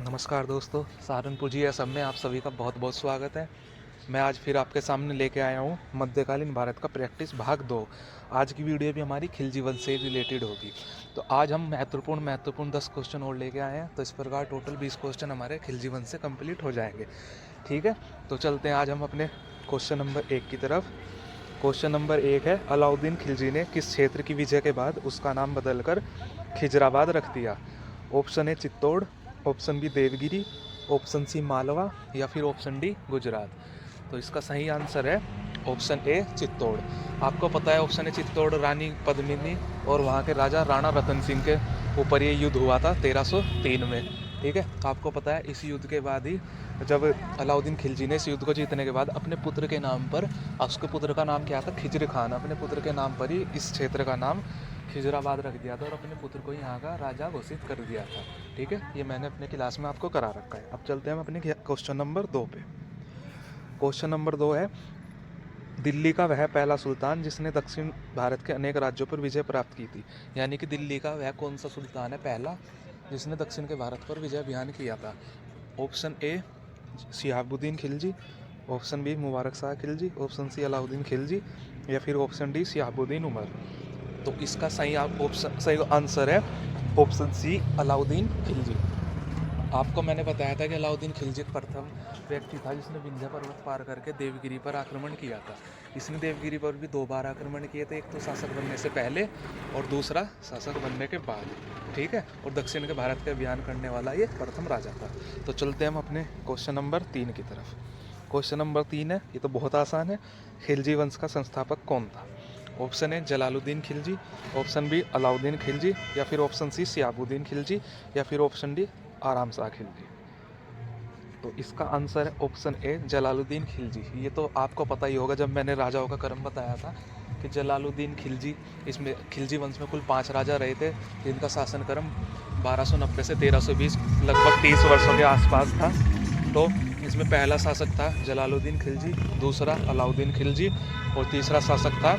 नमस्कार दोस्तों, सहारनपुर जी असम में आप सभी का बहुत बहुत स्वागत है। मैं आज फिर आपके सामने लेके आया हूँ मध्यकालीन भारत का प्रैक्टिस भाग 2। आज की वीडियो भी हमारी खिलजी वंश से रिलेटेड होगी। तो आज हम महत्वपूर्ण 10 क्वेश्चन और लेके आए हैं। तो इस प्रकार टोटल 20 क्वेश्चन हमारे खिलजी वंश से कंप्लीट हो जाएंगे। ठीक है, तो चलते हैं आज हम अपने क्वेश्चन नंबर 1 की तरफ। क्वेश्चन नंबर 1 है, अलाउद्दीन खिलजी ने किस क्षेत्र की विजय के बाद उसका नाम बदलकर खिजराबाद रख दिया? Option A Chittor, option B Devagiri, option C Malwa या फिर ऑप्शन डी गुजरात। तो इसका सही आंसर है ऑप्शन ए चित्तौड़। आपको पता है ऑप्शन ए चित्तौड़ रानी पद्मिनी और वहाँ के राजा राणा रतन सिंह के ऊपर ये युद्ध हुआ था 1303 में। ठीक है, आपको पता है इस युद्ध के बाद ही जब अलाउद्दीन खिलजी ने इस युद्ध को जीतने के बाद अपने पुत्र के नाम पर, उसके पुत्र का नाम क्या था, खिज्र खान, अपने पुत्र के नाम पर ही इस क्षेत्र का नाम खिजराबाद रख दिया था और अपने पुत्र को यहाँ का राजा घोषित कर दिया था। ठीक है, ये मैंने अपने क्लास में आपको करा रखा है। अब चलते हैं हम अपने क्वेश्चन नंबर 2 पे। क्वेश्चन नंबर 2 है, दिल्ली का वह पहला सुल्तान जिसने दक्षिण भारत के अनेक राज्यों पर विजय प्राप्त की थी। यानी कि दिल्ली का वह कौन सा सुल्तान है पहला जिसने दक्षिण के भारत पर विजय अभियान किया था? Option A Shihabuddin Khilji, option B Mubarak Shah Khilji, option C Alauddin Khilji या फिर ऑप्शन डी शिहाबुद्दीन उमर। तो इसका सही आंसर है ऑप्शन सी अलाउद्दीन खिलजी। आपको मैंने बताया था कि अलाउद्दीन खिलजी प्रथम व्यक्ति था जिसने विंध्य पर्वत पार करके देवगिरी पर आक्रमण किया था। इसने देवगिरी पर भी 2 बार आक्रमण किए थे, एक तो शासक बनने से पहले और दूसरा शासक बनने के बाद। ठीक है, और दक्षिण के भारत का अभियान करने वाला ये प्रथम राजा था। तो चलते हैं हम अपने क्वेश्चन नंबर 3 की तरफ। क्वेश्चन नंबर 3 है, ये तो बहुत आसान है, खिलजी वंश का संस्थापक कौन था? Option A Jalaluddin Khilji, option B Alauddin Khilji या फिर ऑप्शन सी शिहाबुद्दीन खिलजी या फिर ऑप्शन डी आराम शाह खिलजी। तो इसका आंसर है ऑप्शन ए जलालुद्दीन खिलजी। ये तो आपको पता ही होगा, जब मैंने राजाओं का क्रम बताया था कि जलालुद्दीन खिलजी, इसमें खिलजी वंश में कुल 5 राजा रहे थे जिनका शासन क्रम 1290 से 1320 लगभग 30 वर्षों के आसपास था। तो इसमें पहला शासक था जलालुद्दीन खिलजी, दूसरा अलाउद्दीन खिलजी और तीसरा शासक था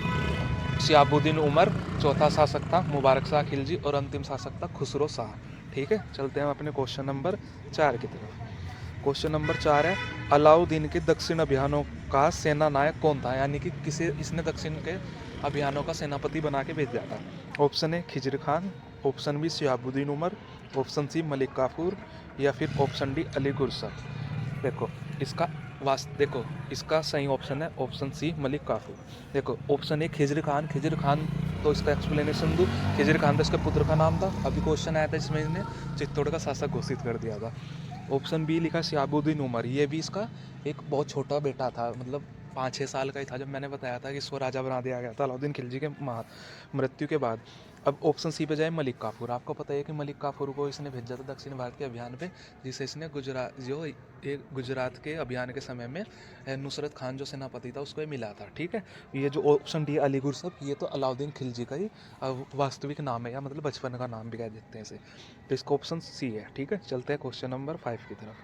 शिहाबुद्दीन उमर, चौथा शासक था मुबारक शाह खिलजी और अंतिम शासक था खुसरो शाह। ठीक है, चलते हैं अपने क्वेश्चन नंबर 4 की तरफ। क्वेश्चन नंबर 4 है, अलाउद्दीन के दक्षिण अभियानों का सेना नायक कौन था? यानी कि किसे इसने दक्षिण के अभियानों का सेनापति बना के भेजा था? Option A Khizr Khan, option B Shihabuddin Umar, option C Malik Kafur या फिर ऑप्शन डी अली गुरसफ। देखो देखो इसका सही ऑप्शन है ऑप्शन सी मलिक काफूर। देखो ऑप्शन ए खिज्र खान तो इसका एक्सप्लेनेशन दूँ। खिज्र खान तो इसके पुत्र का नाम था। अभी क्वेश्चन आया था जिसमें इसने चित्तौड़ का शासक घोषित कर दिया था। ऑप्शन बी लिखा शिहाबुद्दीन उमर, ये भी इसका एक बहुत छोटा बेटा था, मतलब 5-6 साल का ही था जब मैंने बताया था कि इसको राजा बना दिया गया था अलाउद्दीन खिलजी के मृत्यु के बाद। अब ऑप्शन सी पे जाए मलिक काफूर। आपको पता है कि मलिक काफूर को इसने भेजा था दक्षिण भारत के अभियान पे, जिसे इसने गुजरात के अभियान के समय में नुसरत खान जो सेनापति था उसको मिला था। ठीक है, ये जो ऑप्शन डी अली गुरसफ, ये तो अलाउद्दीन खिलजी का ही वास्तविक नाम है, या मतलब बचपन का नाम भी कह देते हैं इसे। तो इसका ऑप्शन सी है। ठीक है, चलते हैं क्वेश्चन नंबर 5 की तरफ।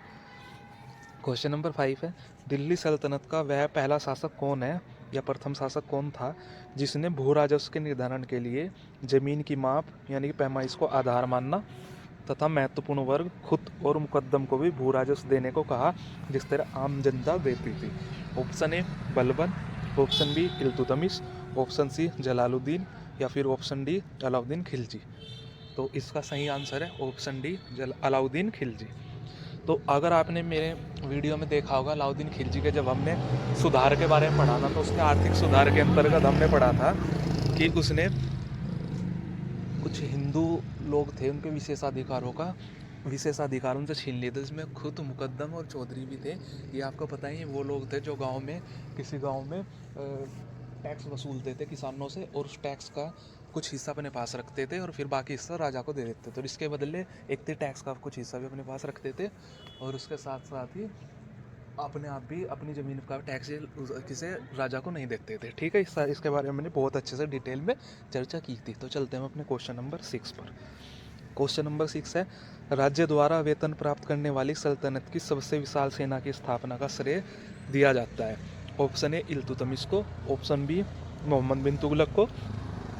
क्वेश्चन नंबर 5 है, दिल्ली सल्तनत का वह पहला शासक कौन है या प्रथम शासक कौन था जिसने भू राजस्व के निर्धारण के लिए जमीन की माप यानी कि पैमाइश को आधार मानना तथा महत्वपूर्ण वर्ग खुद और मुकद्दम को भी भू राजस्व देने को कहा जिस तरह आम जनता देती थी? Option A Balban, option B Iltutmish, option C Jalaluddin या फिर ऑप्शन डी अलाउद्दीन खिलजी। तो इसका सही आंसर है ऑप्शन डी अलाउद्दीन खिलजी। तो अगर आपने मेरे वीडियो में देखा होगा अलाउद्दीन खिलजी के, जब हमने सुधार के बारे में पढ़ा था तो उसके आर्थिक सुधार के अंतर्गत हमने पढ़ा था कि उसने कुछ हिंदू लोग थे उनके विशेषाधिकारों से छीन लिए थे, जिसमें खुद मुकद्दम और चौधरी भी थे। ये आपको पता ही है, वो लोग थे जो किसी गांव में टैक्स वसूलते थे किसानों से और उस टैक्स का कुछ हिस्सा अपने पास रखते थे और फिर बाकी हिस्सा राजा को दे देते थे, और इसके बदले एक थे टैक्स का कुछ हिस्सा भी अपने पास रखते थे और उसके साथ साथ ही अपने आप भी अपनी ज़मीन का टैक्स किसी राजा को नहीं देते थे। ठीक है, इसके बारे में मैंने बहुत अच्छे से डिटेल में चर्चा की थी। तो चलते हैं हम अपने क्वेश्चन नंबर 6 पर। क्वेश्चन नंबर 6 है, राज्य द्वारा वेतन प्राप्त करने वाली सल्तनत की सबसे विशाल सेना की स्थापना का श्रेय दिया जाता है? ऑप्शन ए इल्तुतमिश को, ऑप्शन बी मोहम्मद बिन तुगलक को,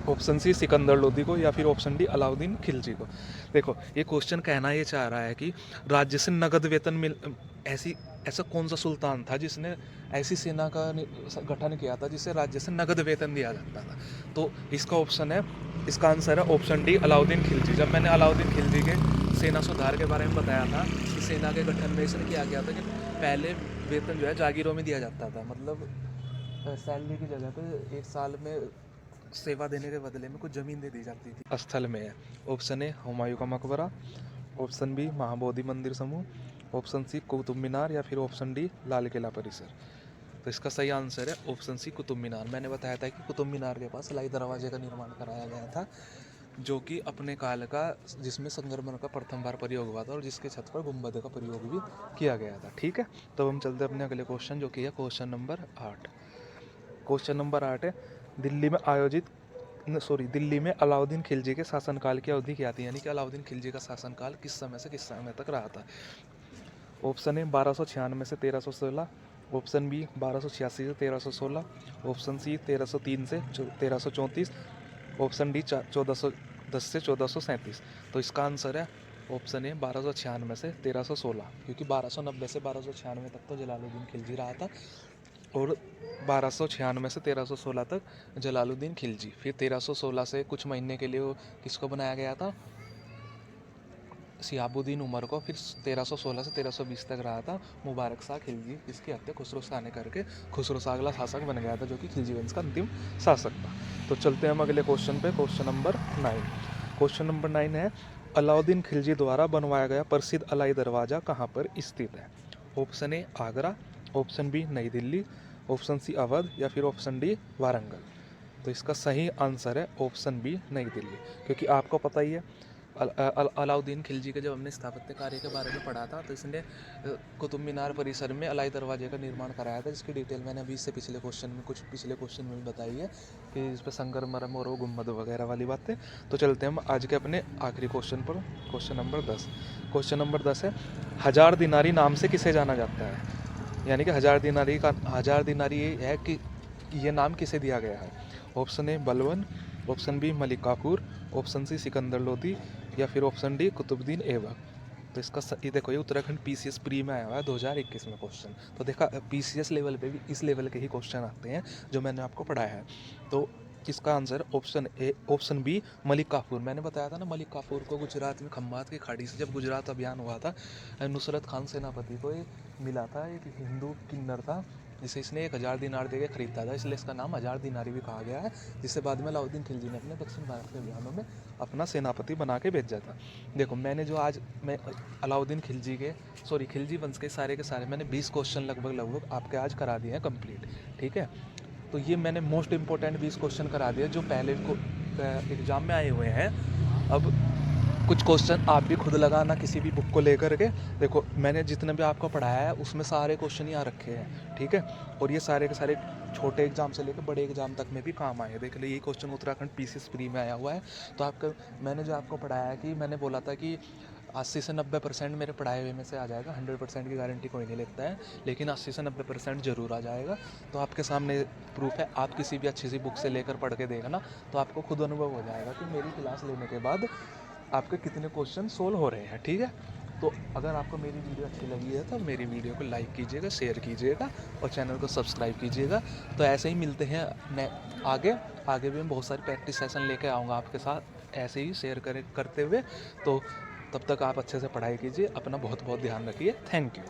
ऑप्शन सी सिकंदर लोदी को या फिर ऑप्शन डी अलाउद्दीन खिलजी को। देखो ये क्वेश्चन कहना ये चाह रहा है कि राज्य से नगद वेतन मिल ऐसा कौन सा सुल्तान था जिसने ऐसी सेना का गठन किया था जिससे राज्य से नगद वेतन दिया जाता था। तो इसका आंसर है ऑप्शन डी अलाउद्दीन खिलजी। जब मैंने अलाउद्दीन खिलजी के सेना सुधार के बारे में बताया था कि सेना के गठन में इसने किया गया था कि पहले वेतन जो है जागीरों में दिया जाता था, मतलब सैलरी की जगह पे 1 साल में सेवा देने के बदले में कुछ ज़मीन दे दी जाती थी। स्थल में है ऑप्शन ए हुमायूं का मकबरा, ऑप्शन बी महाबोधि मंदिर समूह, ऑप्शन सी कुतुब मीनार या फिर ऑप्शन डी लाल किला परिसर। तो इसका सही आंसर है ऑप्शन सी कुतुब मीनार। मैंने बताया था कि कुतुब मीनार के पास लाई दरवाजे का निर्माण कराया गया था, जो कि अपने काल का, जिसमें संगमरमर का प्रथम बार प्रयोग हुआ था और जिसके छत पर गुंबद का प्रयोग भी किया गया था। ठीक है, तो हम चलते हैं अपने अगले क्वेश्चन, जो कि है क्वेश्चन नंबर 8। क्वेश्चन नंबर 8 है दिल्ली में अलाउद्दीन खिलजी के शासनकाल की अवधि क्या थी, यानी कि अलाउद्दीन खिलजी का शासनकाल किस समय से किस समय तक रहा था। ऑप्शन ए 1296 से 1316, ऑप्शन बी 1286 से 1316, ऑप्शन सी 1303 से 1334, ऑप्शन डी 1410 से 1437। तो इसका आंसर है ऑप्शन ए 1296 से 1316, क्योंकि 1290 से 1296 तक तो जलालुद्दीन खिलजी रहा था और 1296 से 1316 तक जलालुद्दीन खिलजी। फिर 1316 से कुछ महीने के लिए वो किसको बनाया गया था, शिहाबुद्दीन उमर को। फिर 1316 से 1320 तक रहा था मुबारक शाह खिलजी, इसकी हत्या खुसरो शाह ने करके खुसरो शाह अगला शासक बन गया था, जो कि खिलजी वंश का अंतिम शासक था। तो चलते हैं हम अगले क्वेश्चन पे, क्वेश्चन नंबर 9। क्वेश्चन नंबर 9 है अलाउद्दीन खिलजी द्वारा बनवाया गया प्रसिद्ध अलाई दरवाज़ा कहाँ पर स्थित है। Option A Agra, option B New Delhi, option C Awadh या फिर ऑप्शन डी वारंगल। तो इसका सही आंसर है ऑप्शन बी नई दिल्ली, क्योंकि आपको पता ही है अलाउद्दीन खिलजी के जब हमने स्थापत्य कार्य के बारे में पढ़ा था तो इसने कुतुब मीनार परिसर में अलाई दरवाजे का निर्माण कराया था, जिसकी डिटेल मैंने अभी इससे पिछले क्वेश्चन में भी बताई है कि इस पर संगमरमर और गुंबद वगैरह वाली बातें। तो चलते हैं हम आज के अपने आखिरी क्वेश्चन पर, क्वेश्चन नंबर 10। क्वेश्चन नंबर 10 है हजार दिनारी नाम से किसे जाना जाता है, यानी कि हजार दिनारी ये है कि ये नाम किसे दिया गया है। ऑप्शन ए बलवन, option B Malik Kafur, option C Sikandar Lodi या फिर ऑप्शन डी कुतुबुद्दीन ऐबक। तो इसका ये देखो, ये उत्तराखंड पीसीएस प्री में आया हुआ है 2021 में क्वेश्चन। तो देखा पीसीएस लेवल पे भी इस लेवल के ही क्वेश्चन आते हैं जो मैंने आपको पढ़ाया है। तो इसका answer option B Malik Kafur. मैंने बताया था ना, मलिक काफूर को गुजरात में खंभात की खाड़ी से जब गुजरात अभियान हुआ था, नुसरत खान सेनापति को मिला था, एक हिंदू किन्नर था जिसे इसने 1000 दिनार देके खरीदा था, इसलिए इसका नाम 1000 दिनारी भी कहा गया है, जिसे बाद में अलाउद्दीन खिलजी ने अपने दक्षिण भारत के अभियानों में अपना सेनापति बना के भेजा था। देखो मैंने जो आज मैं अलाउद्दीन खिलजी वंश के सारे मैंने 20 क्वेश्चन लगभग आपके आज करा दिए हैं कंप्लीट। ठीक है, तो ये मैंने मोस्ट इंपॉर्टेंट 20 क्वेश्चन करा दिए जो पहले एग्जाम में आए हुए हैं। अब कुछ क्वेश्चन आप भी खुद लगाना किसी भी बुक को लेकर के। देखो मैंने जितने भी आपको पढ़ाया है उसमें सारे क्वेश्चन यहाँ रखे हैं। ठीक है, और ये सारे के सारे छोटे एग्जाम से लेकर बड़े एग्जाम तक में भी काम आए। देख लो, ये क्वेश्चन उत्तराखंड पीसीएस प्री में आया हुआ है। तो आपका मैंने जो आपको पढ़ाया है कि मैंने बोला था कि 80 से 90% मेरे पढ़ाए हुए में से आ जाएगा, 100% की गारंटी कोई नहीं लेता है, लेकिन 80 से 90% ज़रूर आ जाएगा। तो आपके सामने प्रूफ है, आप किसी भी अच्छी सी बुक से लेकर पढ़ के देखना, तो आपको खुद अनुभव हो जाएगा कि मेरी क्लास लेने के बाद आपके कितने क्वेश्चन सोल्व हो रहे हैं। ठीक है, तो अगर आपको मेरी वीडियो अच्छी लगी है तो मेरी वीडियो को लाइक कीजिएगा, शेयर कीजिएगा और चैनल को सब्सक्राइब कीजिएगा। तो ऐसे ही मिलते हैं आगे भी मैं बहुत सारी प्रैक्टिस सेशन लेके आऊँगा आपके साथ, ऐसे ही शेयर करते हुए। तो तब तक आप अच्छे से पढ़ाई कीजिए, अपना बहुत बहुत ध्यान रखिए। Thank you.